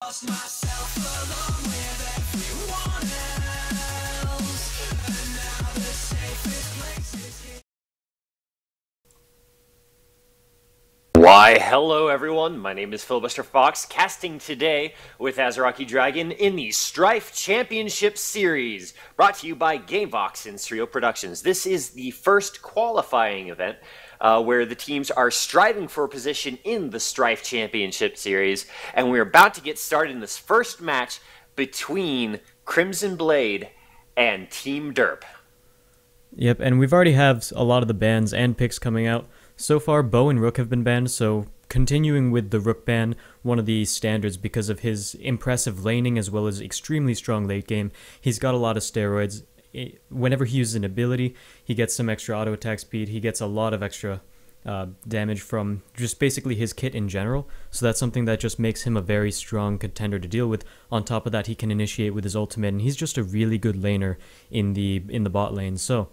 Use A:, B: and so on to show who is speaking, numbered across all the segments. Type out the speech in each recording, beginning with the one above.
A: lost myself along with everyone else, and now the safest place is here.
B: Why, hello everyone, my name is Filibuster Fox, casting today with Azaraki Dragon in the Strife Championship Series, brought to you by Gamevox and Serial Productions. This is the first qualifying event where the teams are striving for a position in the Strife Championship Series, and we're about to get started in this first match between Crimson Blade and Team Derp.
C: Yep, and we've already have a lot of the bans and picks coming out. So far, Bow and Rook have been banned, so continuing with the Rook ban, one of the standards because of his impressive laning as well as extremely strong late game. He's got a lot of steroids. Whenever he uses an ability, he gets some extra auto attack speed, he gets a lot of extra damage from just basically his kit in general, so that's something that just makes him a very strong contender to deal with. On top of that, he can initiate with his ultimate, and he's just a really good laner in the bot lane, so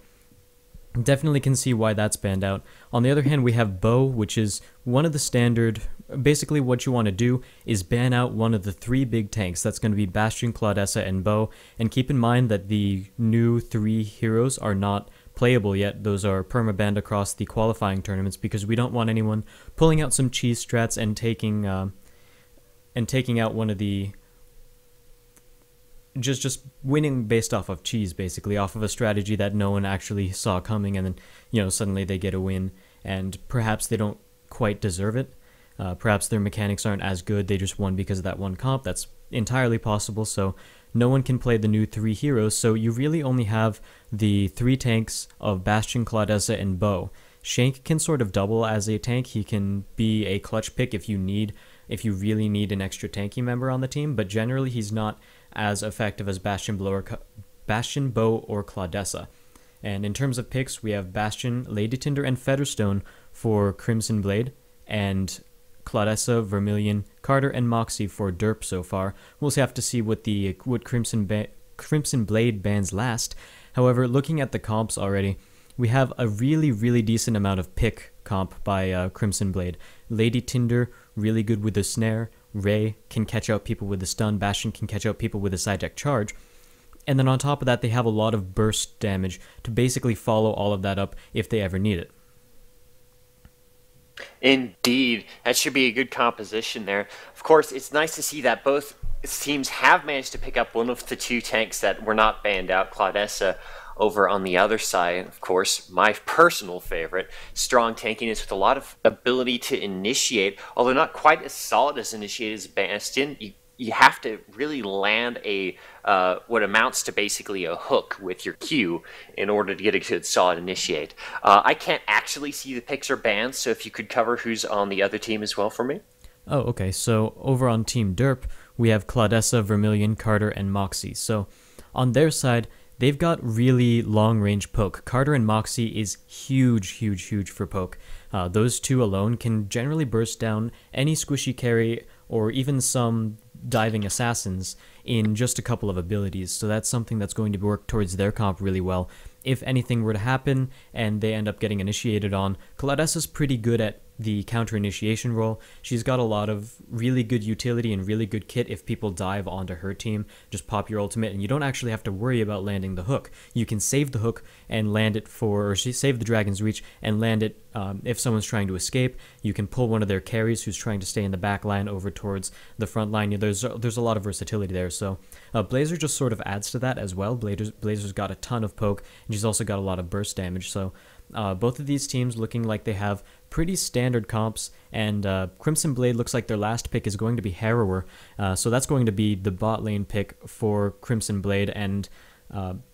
C: definitely can see why that's banned out. On the other hand, we have Bow, which is one of the standard. Basically, what you want to do is ban out one of the three big tanks. That's going to be Bastion, Claudessa, and Bow. And keep in mind that the new three heroes are not playable yet. Those are perma-banned across the qualifying tournaments because we don't want anyone pulling out some cheese strats and taking out one of the just winning based off of cheese, basically, off of a strategy that no one actually saw coming, and then, you know, suddenly they get a win, and perhaps they don't quite deserve it. Perhaps their mechanics aren't as good, they just won because of that one comp. That's entirely possible, so no one can play the new three heroes, so you really only have the three tanks of Bastion, Claudessa, and Bow. Shank can sort of double as a tank. He can be a clutch pick if you really need an extra tanky member on the team, but generally he's not as effective as Bastion, Bow, or Claudessa. And in terms of picks, we have Bastion, Lady Tinder, and Featherstone for Crimson Blade, and Claudessa, Vermilion, Carter, and Moxie for Derp so far. We'll have to see what Crimson Blade bans last. However, looking at the comps already, we have a really, really decent amount of pick comp by Crimson Blade. Lady Tinder, really good with the snare. Ray can catch out people with the stun. Bastion can catch out people with a side deck charge. And then on top of that, they have a lot of burst damage to basically follow all of that up if they ever need it.
B: Indeed, that should be a good composition there. Of course, it's nice to see that both teams have managed to pick up one of the two tanks that were not banned out, Claudessa over on the other side. Of course, my personal favorite, strong tankiness with a lot of ability to initiate, although not quite as solid as initiate as Bastion. You have to really land a what amounts to basically a hook with your Q in order to get a good solid initiate. I can't actually see the picks or bans, so if you could cover who's on the other team as well for me.
C: Oh, okay. So over on Team Derp, we have Claudessa, Vermilion, Carter, and Moxie. So on their side, they've got really long-range poke. Carter and Moxie is huge, huge, huge for poke. Those two alone can generally burst down any squishy carry or even some diving assassins in just a couple of abilities. So that's something that's going to work towards their comp really well. If anything were to happen and they end up getting initiated on, Claudessa's pretty good at the counter initiation role. She's got a lot of really good utility and really good kit if people dive onto her team. Just pop your ultimate and you don't actually have to worry about landing the hook. You can save the hook and land it save the Dragon's Reach and land it if someone's trying to escape. You can pull one of their carries who's trying to stay in the back line over towards the front line. There's a lot of versatility there. So Blazer just sort of adds to that as well. Blazer's got a ton of poke and she's also got a lot of burst damage. So both of these teams looking like they have pretty standard comps, and Crimson Blade looks like their last pick is going to be Harrower, so that's going to be the bot lane pick for Crimson Blade, and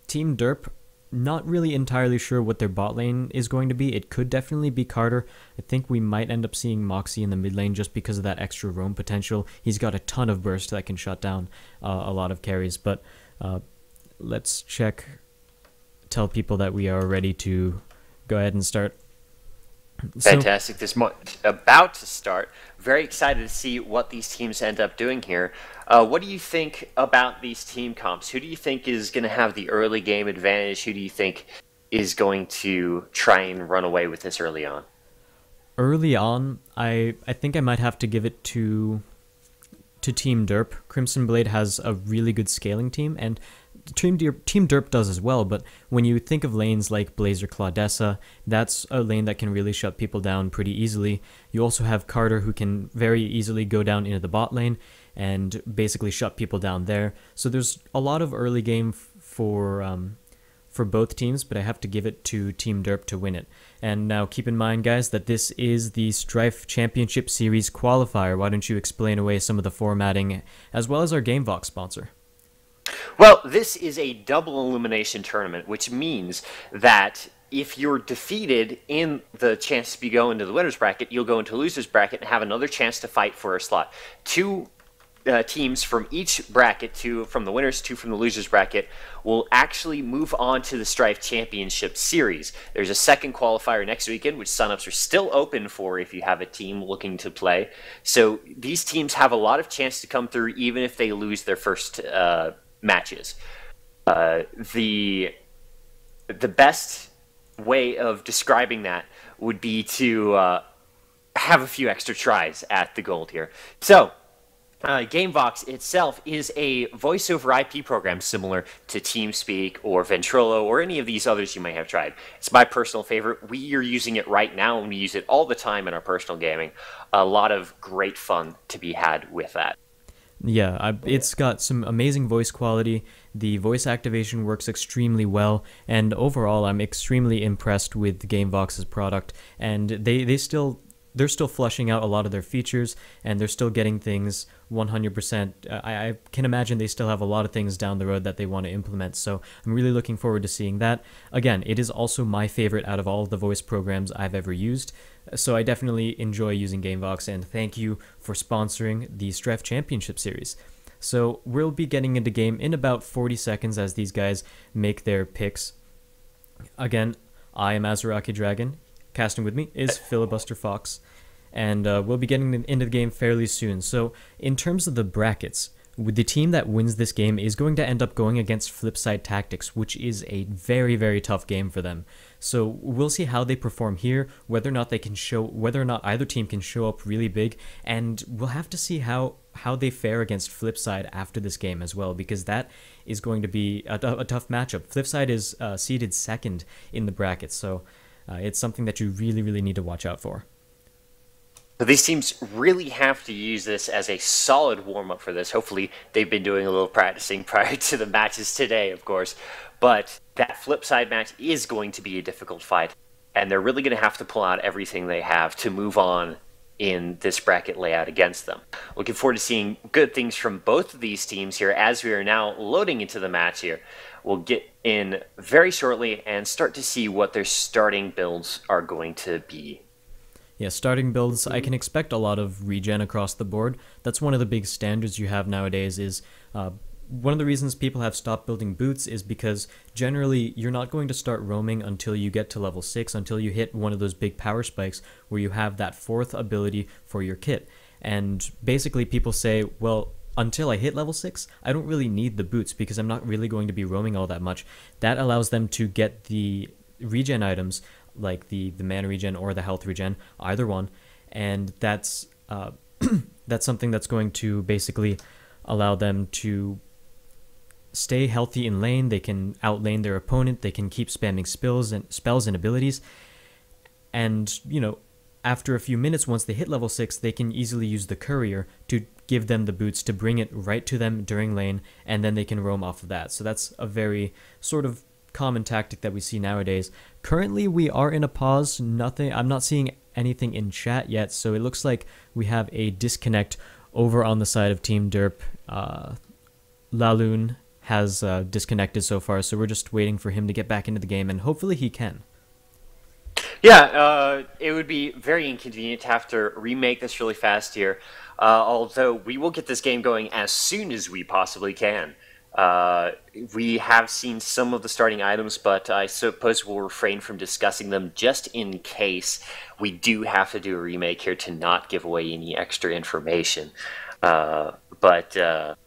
C: Team Derp, not really entirely sure what their bot lane is going to be. It could definitely be Carter. I think we might end up seeing Moxie in the mid lane just because of that extra roam potential. He's got a ton of burst that can shut down a lot of carries, but let's tell people that we are ready to go ahead and start.
B: Fantastic. This month about to start. Very excited to see what these teams end up doing here. What do you think about these team comps? Who do you think is going to have the early game advantage? Who do you think is going to try and run away with this early on?
C: Early on, I think I might have to give it to to Team Derp, Crimson Blade has a really good scaling team, and Team Derp does as well, but when you think of lanes like Blazer Claudessa, that's a lane that can really shut people down pretty easily. You also have Carter, who can very easily go down into the bot lane and basically shut people down there. So there's a lot of early game for both teams, but I have to give it to Team Derp to win it. And now keep in mind, guys, that this is the Strife Championship Series qualifier. Why don't you explain away some of the formatting as well as our GameVox sponsor?
B: Well, this is a double elimination tournament, which means that if you're defeated in the chance to go into the winner's bracket, you'll go into loser's bracket and have another chance to fight for a slot. Two teams from each bracket, two from the winners, two from the losers bracket, will actually move on to the Strife Championship Series. There's a second qualifier next weekend, which signups are still open for if you have a team looking to play. So these teams have a lot of chance to come through, even if they lose their first matches. The best way of describing that would be to have a few extra tries at the gold here. So GameVox itself is a voice over IP program similar to TeamSpeak or Ventrilo or any of these others you may have tried. It's my personal favorite. We are using it right now, and we use it all the time in our personal gaming. A lot of great fun to be had with that.
C: Yeah, it's got some amazing voice quality. The voice activation works extremely well, and overall, I'm extremely impressed with GameVox's product. And they're still fleshing out a lot of their features, and they're still getting things 100%. I can imagine they still have a lot of things down the road that they want to implement, so I'm really looking forward to seeing that. Again, it is also my favorite out of all of the voice programs I've ever used, so I definitely enjoy using GameVox, and thank you for sponsoring the Strife Championship Series. So we'll be getting into game in about 40 seconds as these guys make their picks. Again, I am Azuraki Dragon. Casting with me is Filibuster Fox, and we'll be getting into the game fairly soon. So in terms of the brackets, the team that wins this game is going to end up going against Flipside Tactics, which is a very, very tough game for them. So we'll see how they perform here, whether or not either team can show up really big, and we'll have to see how they fare against Flipside after this game as well, because that is going to be a tough matchup. Flipside is seeded second in the bracket, so it's something that you really, really need to watch out for.
B: So these teams really have to use this as a solid warm-up for this. Hopefully they've been doing a little practicing prior to the matches today, of course. But that Flipside match is going to be a difficult fight, and they're really going to have to pull out everything they have to move on in this bracket layout against them. Looking forward to seeing good things from both of these teams here as we are now loading into the match here. We'll get in very shortly and start to see what their starting builds are going to be.
C: Yeah, starting builds, I can expect a lot of regen across the board. That's one of the big standards you have nowadays is one of the reasons people have stopped building boots is because generally you're not going to start roaming until you get to level 6, until you hit one of those big power spikes where you have that fourth ability for your kit. And basically people say, well, until I hit level 6, I don't really need the boots because I'm not really going to be roaming all that much. That allows them to get the regen items, like the mana regen or the health regen, either one, and that's that's something that's going to basically allow them to stay healthy in lane. They can outlane their opponent, they can keep spamming spells and abilities, and after a few minutes, once they hit level 6, they can easily use the courier to give them the boots to bring it right to them during lane, and then they can roam off of that. So that's a very sort of common tactic that we see nowadays. Currently, we are in a pause. I'm not seeing anything in chat yet, so it looks like we have a disconnect over on the side of Team Derp. Laloon has disconnected so far, so we're just waiting for him to get back into the game, and hopefully he can.
B: Yeah, it would be very inconvenient to have to remake this really fast here, although we will get this game going as soon as we possibly can. We have seen some of the starting items, but I suppose we'll refrain from discussing them just in case we do have to do a remake here to not give away any extra information. But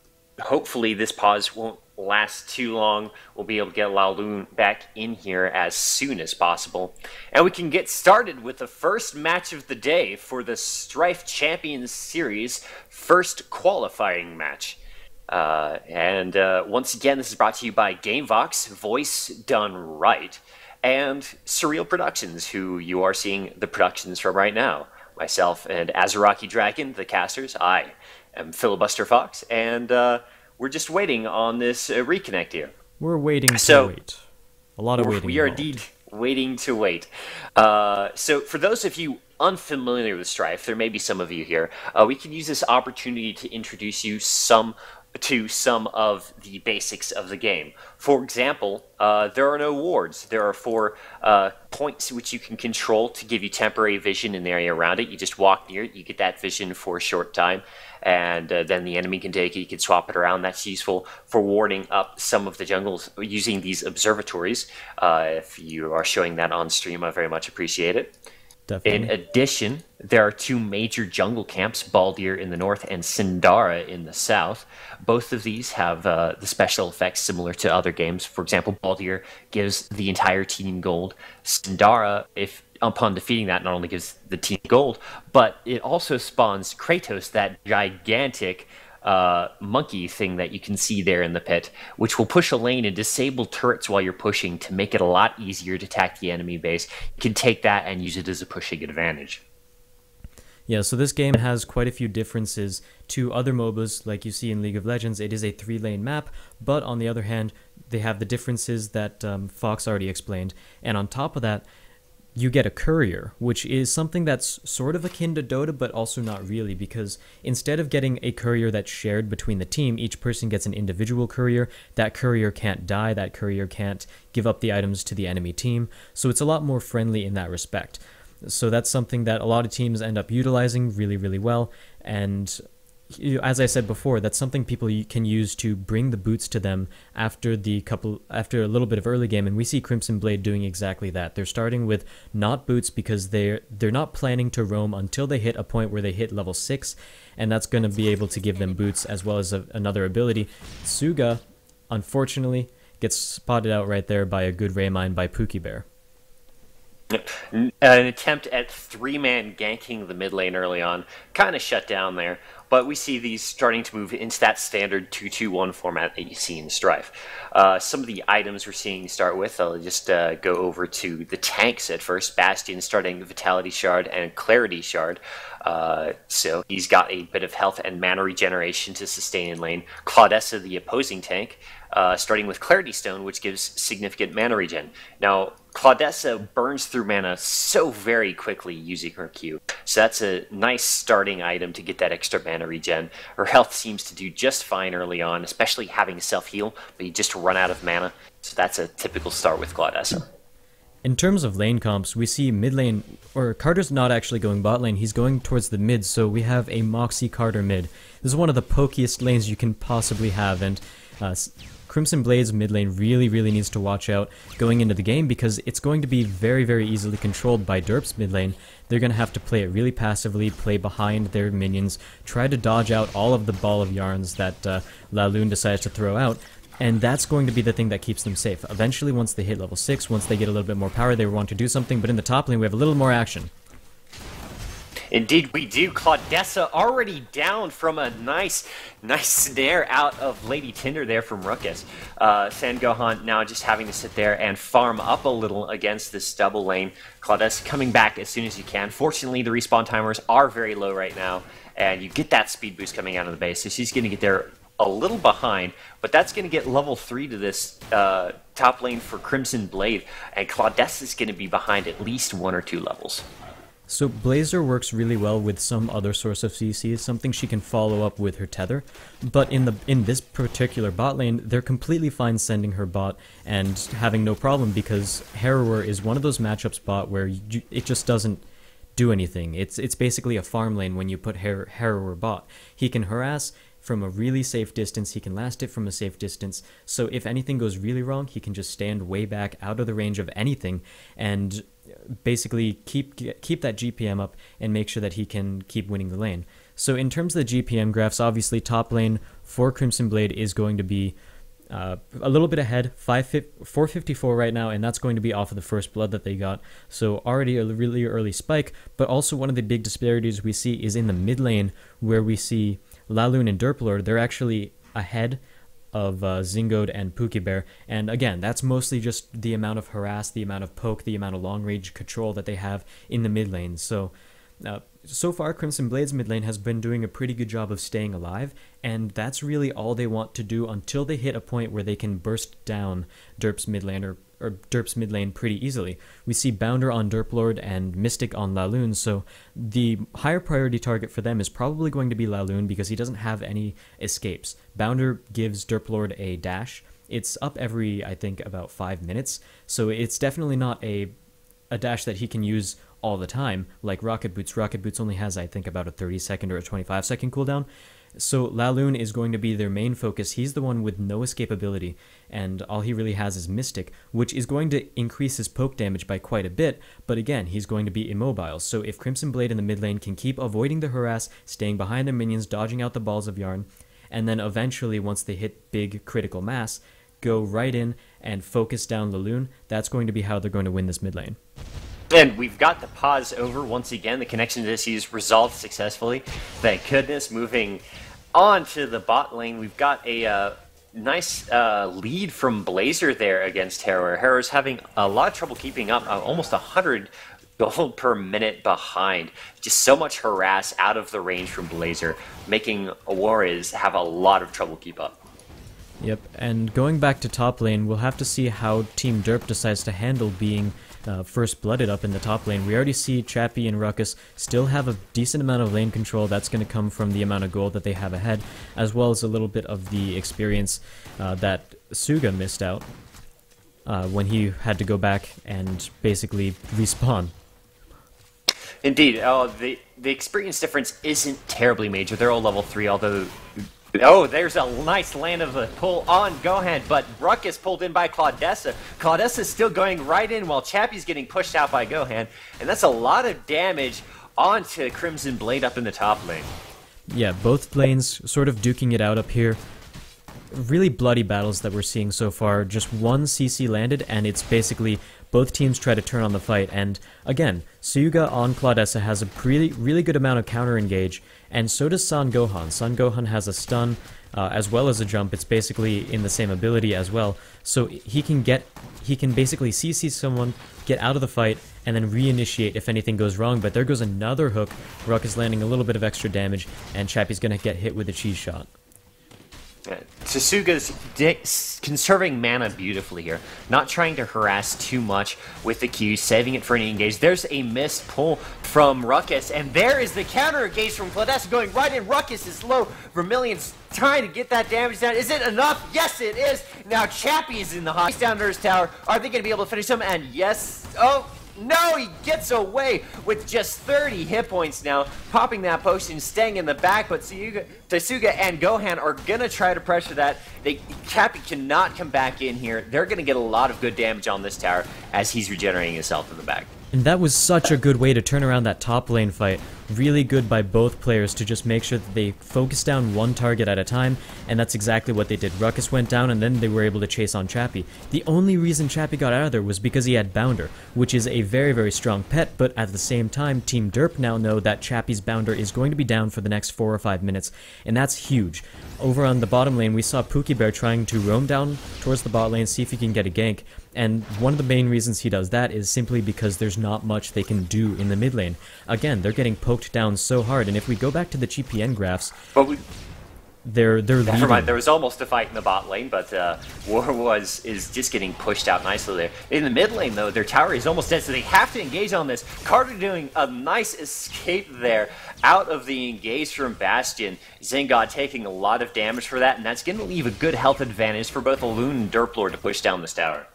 B: hopefully this pause won't last too long. We'll be able to get Laloon back in here as soon as possible. And we can get started with the first match of the day for the Strife Champions Series first qualifying match. Once again, this is brought to you by GameVox, voice done right, and Surreal Productions, who you are seeing the productions from right now. Myself and Azaraki Dragon, the casters. I am Filibuster Fox, and we're just waiting on this reconnect here.
C: We're waiting to wait. A lot of waiting.
B: We are indeed waiting to wait. So for those of you unfamiliar with Strife, there may be some of you here, we can use this opportunity to introduce you to some of the basics of the game. For example, there are no wards. There are 4 points which you can control to give you temporary vision in the area around it. You just walk near it, you get that vision for a short time, and then the enemy can take it. You can swap it around. That's useful for warding up some of the jungles using these observatories. If you are showing that on stream, I very much appreciate it.
C: Definitely.
B: In addition, there are 2 major jungle camps, Baldir in the north and Sindara in the south. Both of these have the special effects similar to other games. For example, Baldir gives the entire team gold. Sindara, if upon defeating that, not only gives the team gold, but it also spawns Kratos, that gigantic monkey thing that you can see there in the pit, which will push a lane and disable turrets while you're pushing to make it a lot easier to attack the enemy base. You can take that and use it as a pushing advantage.
C: Yeah, so this game has quite a few differences to other MOBAs like you see in League of Legends. It is a 3-lane map, but on the other hand, they have the differences that Fox already explained. And on top of that, you get a courier, which is something that's sort of akin to Dota, but also not really, because instead of getting a courier that's shared between the team, each person gets an individual courier. That courier can't die, that courier can't give up the items to the enemy team, so it's a lot more friendly in that respect. So that's something that a lot of teams end up utilizing really, really well, and as I said before, that's something people can use to bring the boots to them after a little bit of early game, and we see Crimson Blade doing exactly that. They're starting with not boots because they're not planning to roam until they hit a point where they hit level 6, and that's going to be able to give them boots as well as another ability. Suga, unfortunately, gets spotted out right there by a good Ray Mine by Pookie Bear.
B: An attempt at 3-man ganking the mid lane early on, kind of shut down there, but we see these starting to move into that standard 2-2-1 format that you see in Strife. Some of the items we're seeing start with, I'll just go over to the tanks at first. Bastion starting Vitality Shard and Clarity Shard. So he's got a bit of health and mana regeneration to sustain in lane. Claudessa, the opposing tank, starting with Clarity Stone, which gives significant mana regen. Now, Claudessa burns through mana so very quickly using her Q, so that's a nice starting item to get that extra mana regen. Her health seems to do just fine early on, especially having self-heal, but you just run out of mana, so that's a typical start with Claudessa.
C: In terms of lane comps, we see mid lane, or Carter's not actually going bot lane, he's going towards the mid, so we have a Moxie Carter mid. This is one of the pokiest lanes you can possibly have, and Crimson Blade's mid lane really, really needs to watch out going into the game because it's going to be very, very easily controlled by Derp's mid lane. They're going to have to play it really passively, play behind their minions, try to dodge out all of the ball of yarns that Laloon decides to throw out, and that's going to be the thing that keeps them safe. Eventually, once they hit level 6, once they get a little bit more power, they want to do something, but in the top lane we have a little more action.
B: Indeed we do. Claudessa already down from a nice snare out of Lady Tinder there from Ruckus. Sangohan now just having to sit there and farm up a little against this double lane. Claudessa coming back as soon as you can. Fortunately, the respawn timers are very low right now, and you get that speed boost coming out of the base, so she's going to get there a little behind, but that's going to get level 3 to this top lane for Crimson Blade, and Claudessa is going to be behind at least 1 or 2 levels.
C: So Blazer works really well with some other source of CC, something she can follow up with her tether, but in this particular bot lane, they're completely fine sending her bot and having no problem because Harrower is one of those matchups bot where it just doesn't do anything. It's basically a farm lane when you put Harrower bot. He can harass from a really safe distance, he can last it from a safe distance, so if anything goes really wrong, he can just stand way back out of the range of anything and basically keep that GPM up and make sure that he can keep winning the lane. So in terms of the GPM graphs, obviously top lane for Crimson Blade is going to be A little bit ahead, 454 right now, and that's going to be off of the first blood that they got. So already a really early spike, but also one of the big disparities we see is in the mid lane, where we see Laloon and Derplord. They're actually ahead of Zingode and Pookiebear, and again, that's mostly just the amount of harass, the amount of poke, the amount of long-range control that they have in the mid lane. So far, Crimson Blade's mid lane has been doing a pretty good job of staying alive, and that's really all they want to do until they hit a point where they can burst down Derp's mid lane or Derp's mid lane pretty easily. We see Bounder on Derplord and Mystic on Laloon, so the higher priority target for them is probably going to be Laloon because he doesn't have any escapes. Bounder gives Derplord a dash. It's up every, I think, about 5 minutes, so it's definitely not a dash that he can use all the time, like Rocket Boots. Rocket Boots only has, I think, about a 30-second or a 25-second cooldown. So Laloon is going to be their main focus. He's the one with no escapability, and all he really has is Mystic, which is going to increase his poke damage by quite a bit, but again, he's going to be immobile. So if Crimson Blade in the mid lane can keep avoiding the harass, staying behind their minions, dodging out the balls of yarn, and then eventually, once they hit big critical mass, go right in and focus down Laloon, that's going to be how they're going to win this mid lane.
B: And we've got the pause over once again. The connection issues resolved successfully. Thank goodness. Moving on to the bot lane, we've got a nice lead from Blazer there against Harrower. Harrower's having a lot of trouble keeping up, almost 100 gold per minute behind. Just so much harass out of the range from Blazer, making Warriors have a lot of trouble keep up.
C: Yep, and going back to top lane, we'll have to see how Team Derp decides to handle being first blooded up in the top lane. We already see Chappie and Ruckus still have a decent amount of lane control. That's going to come from the amount of gold that they have ahead, as well as a little bit of the experience that Suga missed out when he had to go back and basically respawn.
B: Indeed. The experience difference isn't terribly major. They're all level 3, although... Oh, there's a nice land of a pull on Gohan, but Ruckus pulled in by Claudessa. Claudessa's still going right in while Chappie's getting pushed out by Gohan, and that's a lot of damage onto Crimson Blade up in the top lane.
C: Yeah, both lanes sort of duking it out up here. Really bloody battles that we're seeing so far. Just one CC landed, and it's basically both teams try to turn on the fight. And again, Suga on Claudessa has a really good amount of counter engage, and so does Son Gohan. Son Gohan has a stun as well as a jump. It's basically in the same ability as well. So he can basically CC someone, get out of the fight, and then reinitiate if anything goes wrong. But there goes another hook. Ruck is landing a little bit of extra damage, and Chappie's going to get hit with a cheese shot.
B: Tsusuga's conserving mana beautifully here, not trying to harass too much with the Q, saving it for any engage. There's a missed pull from Ruckus, and there is the counter engage from Claudessa going right in. Ruckus is low. Vermilion's trying to get that damage down. Is it enough? Yes, it is. Now Chappie is in the hot. He's down to his tower. Are they going to be able to finish him? And yes. Oh. No, he gets away with just 30 hit points now, popping that potion, staying in the back, but Tsuga and Gohan are going to try to pressure that. Chappie cannot come back in here. They're going to get a lot of good damage on this tower as he's regenerating himself in the back.
C: And that was such a good way to turn around that top lane fight. Really good by both players to just make sure that they focus down one target at a time, and that's exactly what they did. Ruckus went down, and then they were able to chase on Chappie. The only reason Chappie got out of there was because he had Bounder, which is a very strong pet, but at the same time, Team Derp now know that Chappie's Bounder is going to be down for the next 4 or 5 minutes, and that's huge. Over on the bottom lane, we saw Pookiebear trying to roam down towards the bot lane, see if he can get a gank, and one of the main reasons he does that is simply because there's not much they can do in the mid lane. Again, they're getting poked down so hard, and if we go back to the GPN graphs, they're leading.
B: Never mind, there was almost a fight in the bot lane, but War is just getting pushed out nicely there. In the mid lane, though, their tower is almost dead, so they have to engage on this. Carter doing a nice escape there out of the engage from Bastion. Zingod taking a lot of damage for that, and that's going to leave a good health advantage for both Laloon and Derplord to push down this tower.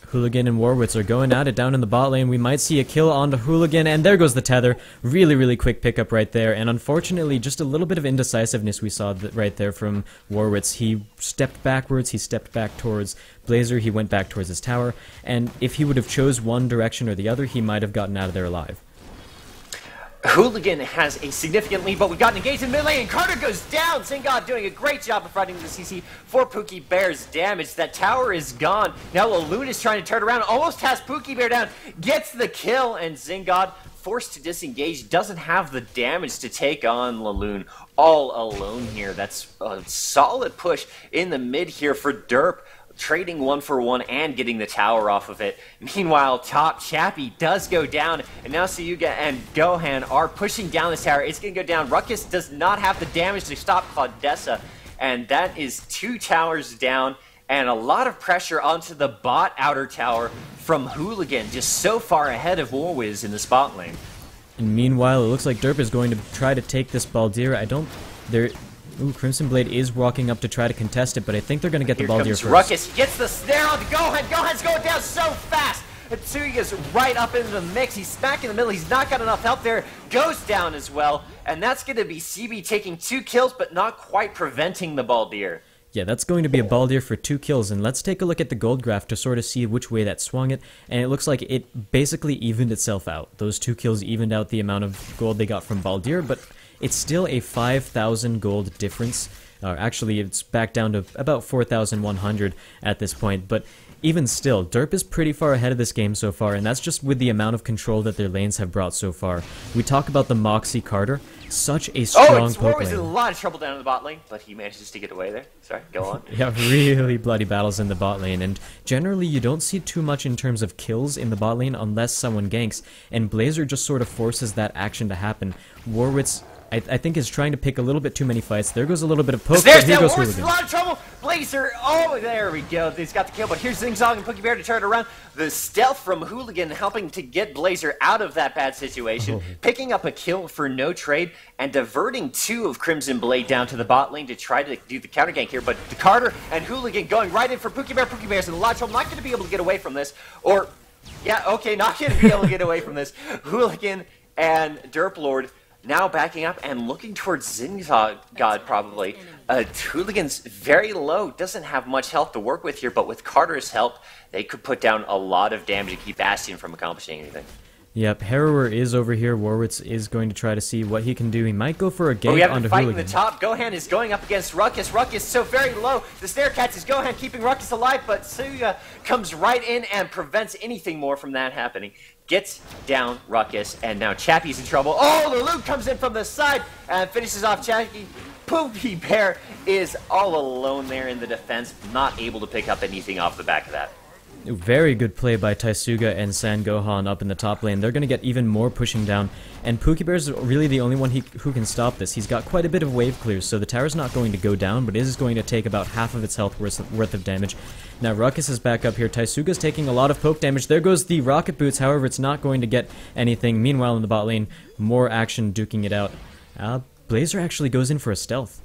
C: Hooligan and Warwitz are going at it down in the bot lane. We might see a kill onto Hooligan, and there goes the tether. Really quick pickup right there, and unfortunately, just a little bit of indecisiveness we saw right there from Warwitz. He stepped backwards, he stepped back towards Blazer, he went back towards his tower, and if he would have chose one direction or the other, he might have gotten out of there alive.
B: Hooligan has a significant lead, but we've got engaged in mid lane, and Carter goes down. Zingod doing a great job of fighting the CC for Pookie Bear's damage. That tower is gone. Now Laloon is trying to turn around, almost has Pookie Bear down, gets the kill, and Zingod, forced to disengage, doesn't have the damage to take on Laloon all alone here. That's a solid push in the mid here for Derp, trading 1-for-1 and getting the tower off of it. Meanwhile, top Chappie does go down, and now Sayuga and Gohan are pushing down this tower. It's going to go down. Ruckus does not have the damage to stop Claudessa, and that is 2 towers down, and a lot of pressure onto the bot outer tower from Hooligan, just so far ahead of Warwiz in the spot lane.
C: And meanwhile, it looks like Derp is going to try to take this Baldir. Ooh, Crimson Blade is walking up to try to contest it, but I think they're going to get the Baldir first.
B: Ruckus, he gets the snare on Gohan. Gohan's going down so fast. Atsuga's right up into the mix. He's smack in the middle. He's not got enough help there. Goes down as well. And that's going to be CB taking 2 kills, but not quite preventing the Baldir.
C: Yeah, that's going to be a Baldir for 2 kills, and let's take a look at the gold graph to sort of see which way that swung it, and it looks like it basically evened itself out. Those 2 kills evened out the amount of gold they got from Baldir, but it's still a 5,000 gold difference. Actually, it's back down to about 4,100 at this point, but even still, Derp is pretty far ahead of this game so far, and that's just with the amount of control that their lanes have brought so far. We talk about the Moxie Carter, such a strong poke lane.
B: Warwiz in a lot of trouble down in the bot lane, but he manages to get away there. Sorry, go on.
C: Yeah, really bloody battles in the bot lane, and generally you don't see too much in terms of kills in the bot lane unless someone ganks, and Blazer just sort of forces that action to happen. Warwiz, I think, is trying to pick a little bit too many fights. There goes a little bit of poke, but here goes Hooligan.
B: In a lot of trouble. Blazer, oh, there we go. He's got the kill, but here's Zing Zong and Pookie Bear to turn it around. The stealth from Hooligan helping to get Blazer out of that bad situation, picking up a kill for no trade, and diverting 2 of Crimson Blade down to the bot lane to try to do the counter gank here. But Carter and Hooligan going right in for Pookie Bear. Pookie Bear's in a lot of trouble, not going to be able to get away from this. Or, yeah, okay, not going to be able to get away from this. Hooligan and Derp Lord now backing up and looking towards Zingod probably. Hooligan's very low, doesn't have much health to work with here, but with Carter's help, they could put down a lot of damage and keep Bastion from accomplishing anything.
C: Yep, Harrower is over here. Warwiz is going to try to see what he can do. He might go for a gank
B: we have
C: onto
B: a fight
C: Hooligan.
B: in the top. Gohan is going up against Ruckus. Ruckus so very low. The snare catches Gohan, keeping Ruckus alive, but Suya comes right in and prevents anything more from that happening. Gets down Ruckus, and now Chappie's in trouble. Oh, the loot comes in from the side and finishes off Chappie. Pookie Bear is all alone there in the defense, not able to pick up anything off the back of that.
C: Very good play by Taisuga and San Gohan up in the top lane. They're going to get even more pushing down, and Pookie Bear's really the only one who can stop this. He's got quite a bit of wave clears, so the tower's not going to go down, but it is going to take about half of its health worth of damage. Now Ruckus is back up here. Taisuga's taking a lot of poke damage. There goes the rocket boots, however, it's not going to get anything. Meanwhile, in the bot lane, more action duking it out. Blazer actually goes in for a stealth.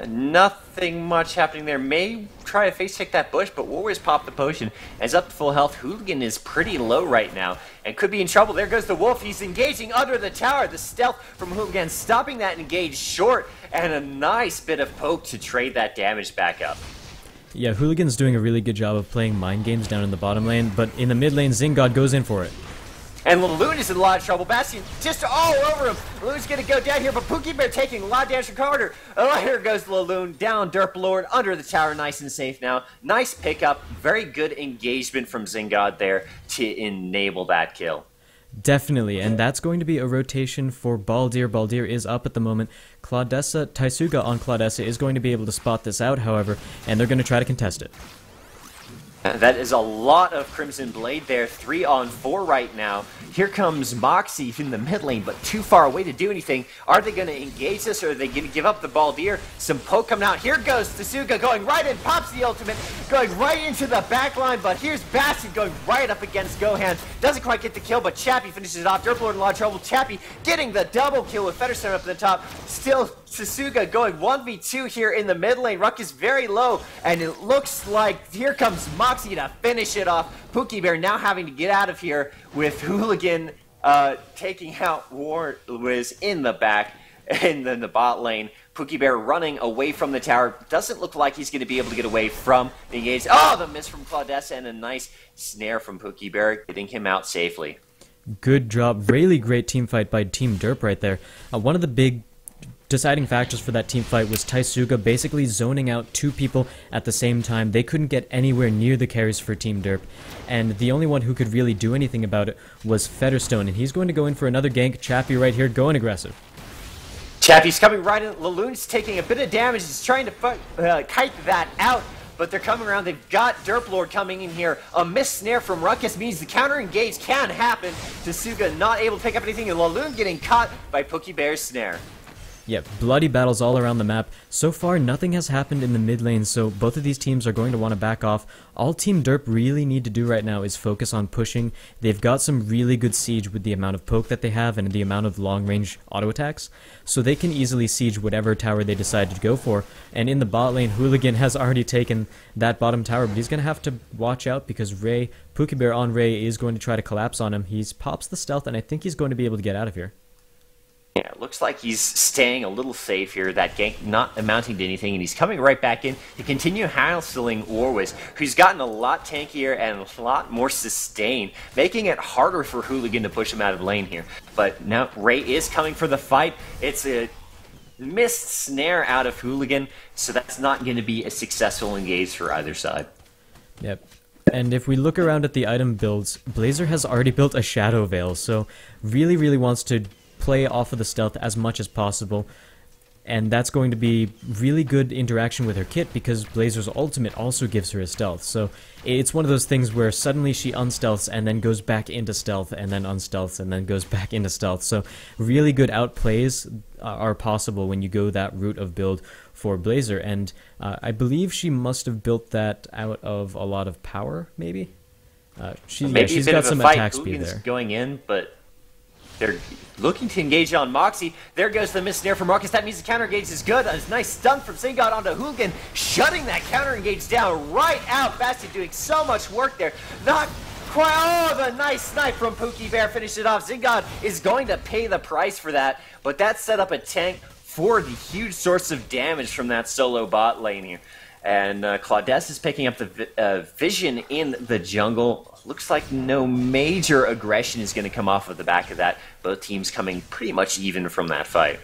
B: Nothing much happening there. May try to face check that bush, but Warwiz popped the potion. As up to full health, Hooligan is pretty low right now and could be in trouble. There goes the wolf. He's engaging under the tower. The stealth from Hooligan stopping that engage short, and a nice bit of poke to trade that damage back up.
C: Yeah, Hooligan's doing a really good job of playing mind games down in the bottom lane, but in the mid lane, Zingod goes in for it.
B: And Laloon is in a lot of trouble. Bastion just all over him. Laloon's going to go down here, but Pookie Bear taking a lot of damage from Carter. Oh, here goes Laloon down Derp Lord under the tower, nice and safe now. Nice pickup. Very good engagement from Zingod there to enable that kill.
C: Definitely, and that's going to be a rotation for Baldir. Baldir is up at the moment. Taisuga on Claudessa is going to be able to spot this out, however, and they're going to try to contest it.
B: That is a lot of Crimson Blade there, 3 on 4 right now. Here comes Moxie in the mid lane, but too far away to do anything. Are they going to engage this, or are they going to give up the Baldir? Some poke coming out. Here goes Tsuga going right in, pops the ultimate, going right into the back line, but here's Bastion going right up against Gohan. Doesn't quite get the kill, but Chappie finishes it off. Derp Lord in a lot of trouble. Chappie getting the double kill with Fetterstone up at the top. Still Tsuga going 1v2 here in the mid lane. Ruck is very low, and it looks like here comes Moxie to finish it off. Pookie Bear now having to get out of here with Hooligan taking out Warwiz in the back, and then the bot lane. Pookie Bear running away from the tower. Doesn't look like he's going to be able to get away from the engage. Oh, the miss from Claudessa and a nice snare from Pookie Bear, getting him out safely.
C: Good job. Really great team fight by Team Derp right there. One of the big deciding factors for that team fight was Taisuga basically zoning out two people at the same time. They couldn't get anywhere near the carries for Team Derp, and the only one who could really do anything about it was Featherstone, and he's going to go in for another gank. Chappie right here going aggressive.
B: Chappie's coming right in. Laloon's taking a bit of damage. He's trying to kite that out, but they're coming around. They've got Derp Lord coming in here. A missed snare from Ruckus means the counter engage can happen. Taisuga not able to pick up anything, and Laloon getting caught by Pokebear's snare.
C: Yep, bloody battles all around the map. So far, nothing has happened in the mid lane, so both of these teams are going to want to back off. All Team Derp really need to do right now is focus on pushing. They've got some really good siege with the amount of poke that they have and the amount of long-range auto attacks, so they can easily siege whatever tower they decide to go for. And in the bot lane, Hooligan has already taken that bottom tower, but he's going to have to watch out because Pokebear on Ray is going to try to collapse on him. He pops the stealth, and I think he's going to be able to get out of here.
B: Yeah, it looks like he's staying a little safe here. That gank not amounting to anything, and he's coming right back in to continue hassling Orwiz, who's gotten a lot tankier and a lot more sustained, making it harder for Hooligan to push him out of lane here. But now Ray is coming for the fight. It's a missed snare out of Hooligan, so that's not going to be a successful engage for either side.
C: Yep. And if we look around at the item builds, Blazer has already built a Shadow Veil, so really wants to play off of the stealth as much as possible, and that's going to be really good interaction with her kit because Blazer's ultimate also gives her a stealth. So it's one of those things where suddenly she unstealths and then goes back into stealth and then unstealths and then goes back into stealth. So really good outplays are possible when you go that route of build for Blazer, and I believe she must have built that out of a lot of power, maybe? She's got some attack speed there.
B: Going in, but they're looking to engage on Moxie. There goes the missed snare from Marcus. That means the counter engage is good. A nice stun from Zingod onto Hooligan, shutting that counter engage down right out. Bastion doing so much work there. Not quite. Oh, the nice snipe from Pokebear finished it off. Zingod is going to pay the price for that, but that set up a tank for the huge source of damage from that solo bot lane here. And Claudette is picking up the vision in the jungle. Looks like no major aggression is going to come off of the back of that. Both teams coming pretty much even from that fight.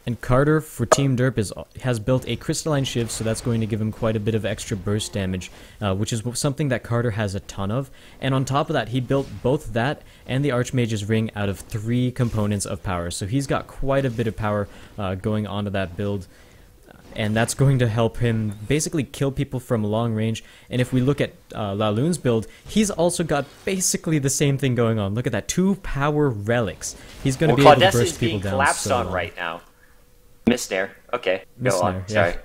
C: And Carter for Team Derp has built a Crystalline Shiv, so that's going to give him quite a bit of extra burst damage, which is something that Carter has a ton of. And on top of that, he built both that and the Archmage's Ring out of 3 components of power. So he's got quite a bit of power going onto that build. And that's going to help him basically kill people from long range. And if we look at Laloon's build, he's also got basically the same thing going on. Look at that, 2 power relics. He's going to be able to burst people down.
B: Collapsed so on right now. Missed snare. Okay, go on.
C: Yeah.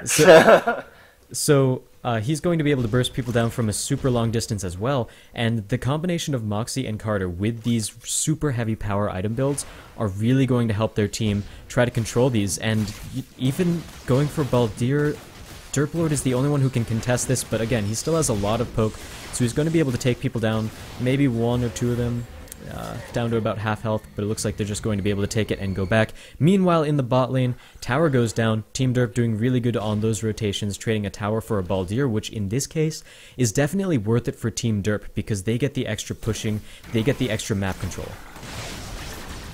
B: Sorry.
C: So he's going to be able to burst people down from a super long distance as well, and the combination of Moxie and Carter with these super heavy power item builds are really going to help their team try to control these, and even going for Baldir, Derp Lord is the only one who can contest this, but again, he still has a lot of poke, so he's going to be able to take people down, maybe 1 or 2 of them, down to about half health, but it looks like they're just going to be able to take it and go back. Meanwhile, in the bot lane, tower goes down. Team Derp doing really good on those rotations, trading a tower for a Baldir, which in this case is definitely worth it for Team Derp because they get the extra pushing, they get the extra map control.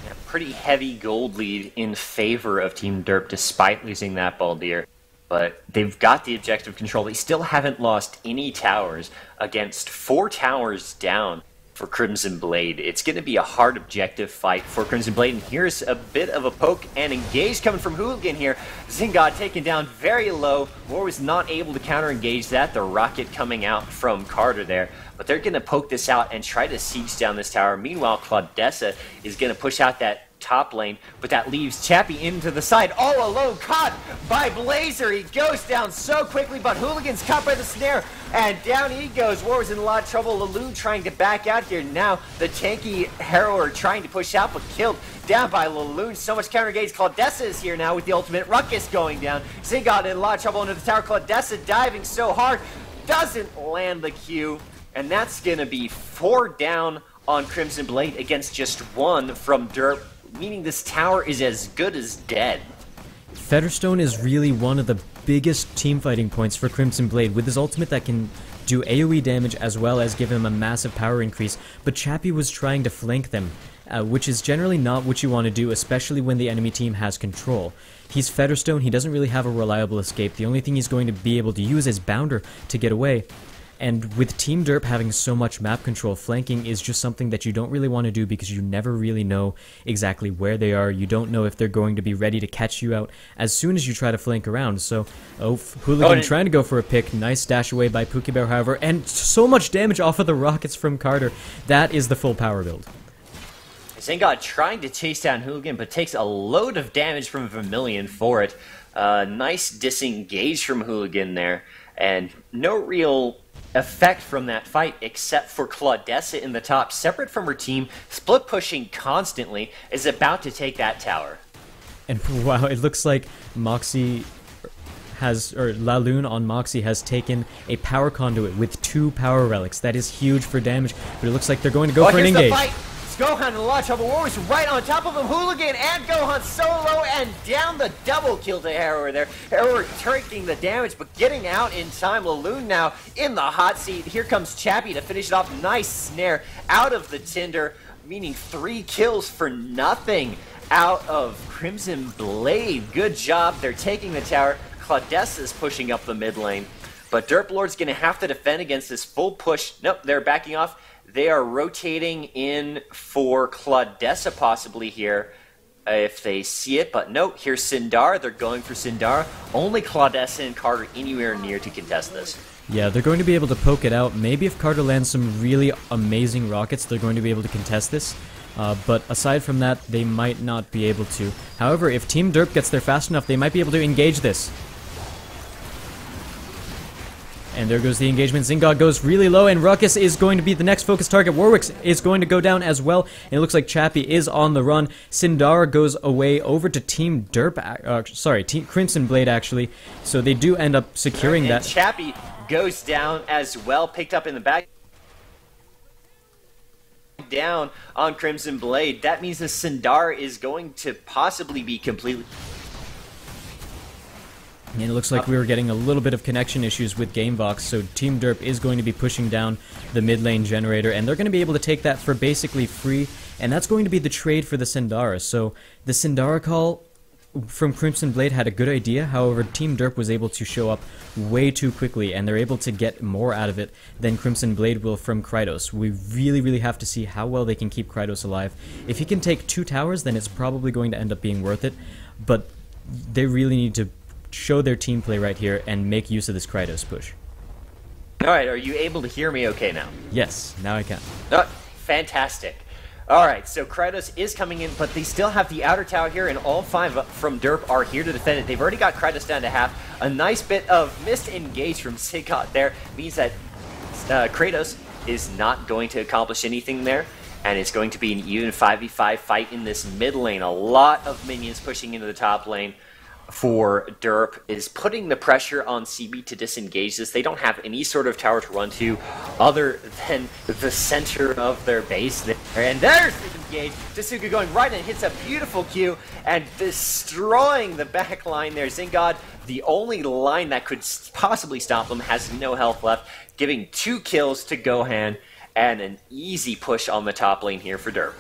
B: Yeah, pretty heavy gold lead in favor of Team Derp despite losing that Baldir. But they've got the objective control. They still haven't lost any towers against 4 towers down for Crimson Blade. It's going to be a hard objective fight for Crimson Blade, and here's a bit of a poke and engage coming from Hooligan here. Zingod taken down very low. War was not able to counter-engage that. The rocket coming out from Carter there, but they're going to poke this out and try to siege down this tower. Meanwhile, Claudessa is going to push out that top lane, but that leaves Chappie into the side, all alone, caught by Blazer. He goes down so quickly, but Hooligan's caught by the snare, and down he goes. War was in a lot of trouble. Laloon trying to back out here. Now the tanky Harrower trying to push out, but killed down by Laloon. So much counter engage. Claudessa is here now with the ultimate. Ruckus going down. Zingod in a lot of trouble under the tower. Claudessa diving so hard, doesn't land the Q, and that's gonna be 4 down on Crimson Blade against just 1 from Derp, meaning this tower is as good as dead.
C: Featherstone is really one of the biggest team fighting points for Crimson Blade. With his ultimate that can do AoE damage as well as give him a massive power increase, but Chappie was trying to flank them, which is generally not what you want to do, especially when the enemy team has control. He's Featherstone, he doesn't really have a reliable escape. The only thing he's going to be able to use is Bounder to get away. And with Team Derp having so much map control, flanking is just something that you don't really want to do because you never really know exactly where they are. You don't know if they're going to be ready to catch you out as soon as you try to flank around. So, Hooligan trying to go for a pick. Nice dash away by Pokebear, however, and so much damage off of the rockets from Carter. That is the full power build.
B: Zingod trying to chase down Hooligan, but takes a load of damage from Vermilion for it. Nice disengage from Hooligan there, and no real effect from that fight except for Claudessa in the top, separate from her team, split pushing constantly, is about to take that tower.
C: And wow, it looks like Moxie has, or Laloon on Moxie has taken a power conduit with 2 power relics. That is huge for damage, but it looks like they're going to go for an engage.
B: The fight. Gohan in a lot of trouble. Warwick's right on top of him. Hooligan and Gohan solo and down the double kill to Harrower there. Harrower taking the damage, but getting out in time. Laloon now in the hot seat. Here comes Chappie to finish it off. Nice snare out of the Tinder, meaning 3 kills for nothing out of Crimson Blade. Good job. They're taking the tower. Claudessa's pushing up the mid lane, but Derp Lord's going to have to defend against this full push. Nope, they're backing off. They are rotating in for Claudessa possibly here, if they see it, but no, here's Sindar. They're going for Sindar. Only Claudessa and Carter anywhere near to contest this.
C: Yeah, they're going to be able to poke it out. Maybe if Carter lands some really amazing rockets, they're going to be able to contest this. But aside from that, they might not be able to. However, if Team Derp gets there fast enough, they might be able to engage this. And there goes the engagement. Zingod goes really low, and Ruckus is going to be the next focus target. Warwick is going to go down as well, and it looks like Chappie is on the run. Sindar goes away over to Team Derp, Team Crimson Blade, actually. So they do end up securing that.
B: Chappie goes down as well, picked up in the back. Down on Crimson Blade. That means the Sindar is going to possibly be completely...
C: And it looks like we were getting a little bit of connection issues with Gamebox, so Team Derp is going to be pushing down the mid lane generator, and they're going to be able to take that for basically free, and that's going to be the trade for the Sindara. So the Sindara call from Crimson Blade had a good idea, however Team Derp was able to show up way too quickly, and they're able to get more out of it than Crimson Blade will from Krydos. We really have to see how well they can keep Krydos alive. If he can take 2 towers, then it's probably going to end up being worth it, but they really need to show their team play right here and make use of this Krydos push.
B: Alright, are you able to hear me okay now?
C: Yes, now I can.
B: Fantastic. Alright, so Krydos is coming in, but they still have the outer tower here, and all 5 from Derp are here to defend it. They've already got Krydos down to half. A nice bit of missed engage from Sigurd there means that Kratos is not going to accomplish anything there, and it's going to be an even 5v5 fight in this mid lane. A lot of minions pushing into the top lane for Derp is putting the pressure on CB to disengage this. They don't have any sort of tower to run to other than the center of their base there. And there's the engage. Tasuka going right and hits a beautiful Q and destroying the back line there. Zingod, the only line that could possibly stop them, has no health left, giving 2 kills to Gohan and an easy push on the top lane here for Derp.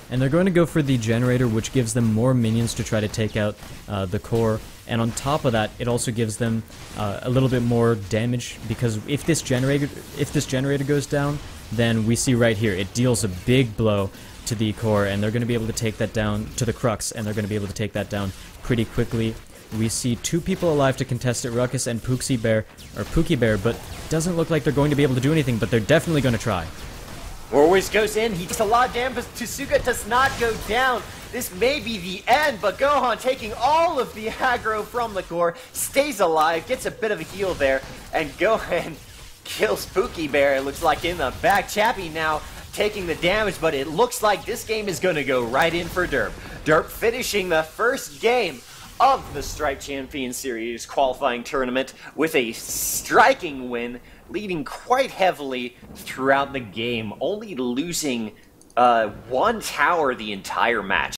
C: And they're going to go for the generator, which gives them more minions to try to take out the core. And on top of that, it also gives them a little bit more damage, because if this generator goes down, then we see right here, it deals a big blow to the core, and they're going to be able to take that down to the Crux, and they're going to be able to take that down pretty quickly. We see 2 people alive to contest it, Ruckus and Pookie Bear, but doesn't look like they're going to be able to do anything, but they're definitely going to try.
B: Warwiz goes in, he takes a lot of damage, but Tasuka does not go down. This may be the end, but Gohan taking all of the aggro from the core, stays alive, gets a bit of a heal there, and Gohan kills Pookie Bear, it looks like, in the back. Chappie now taking the damage, but it looks like this game is going to go right in for Derp. Derp finishing the first game of the Stripe Champion Series qualifying tournament with a striking win, leading quite heavily throughout the game, only losing 1 tower the entire match.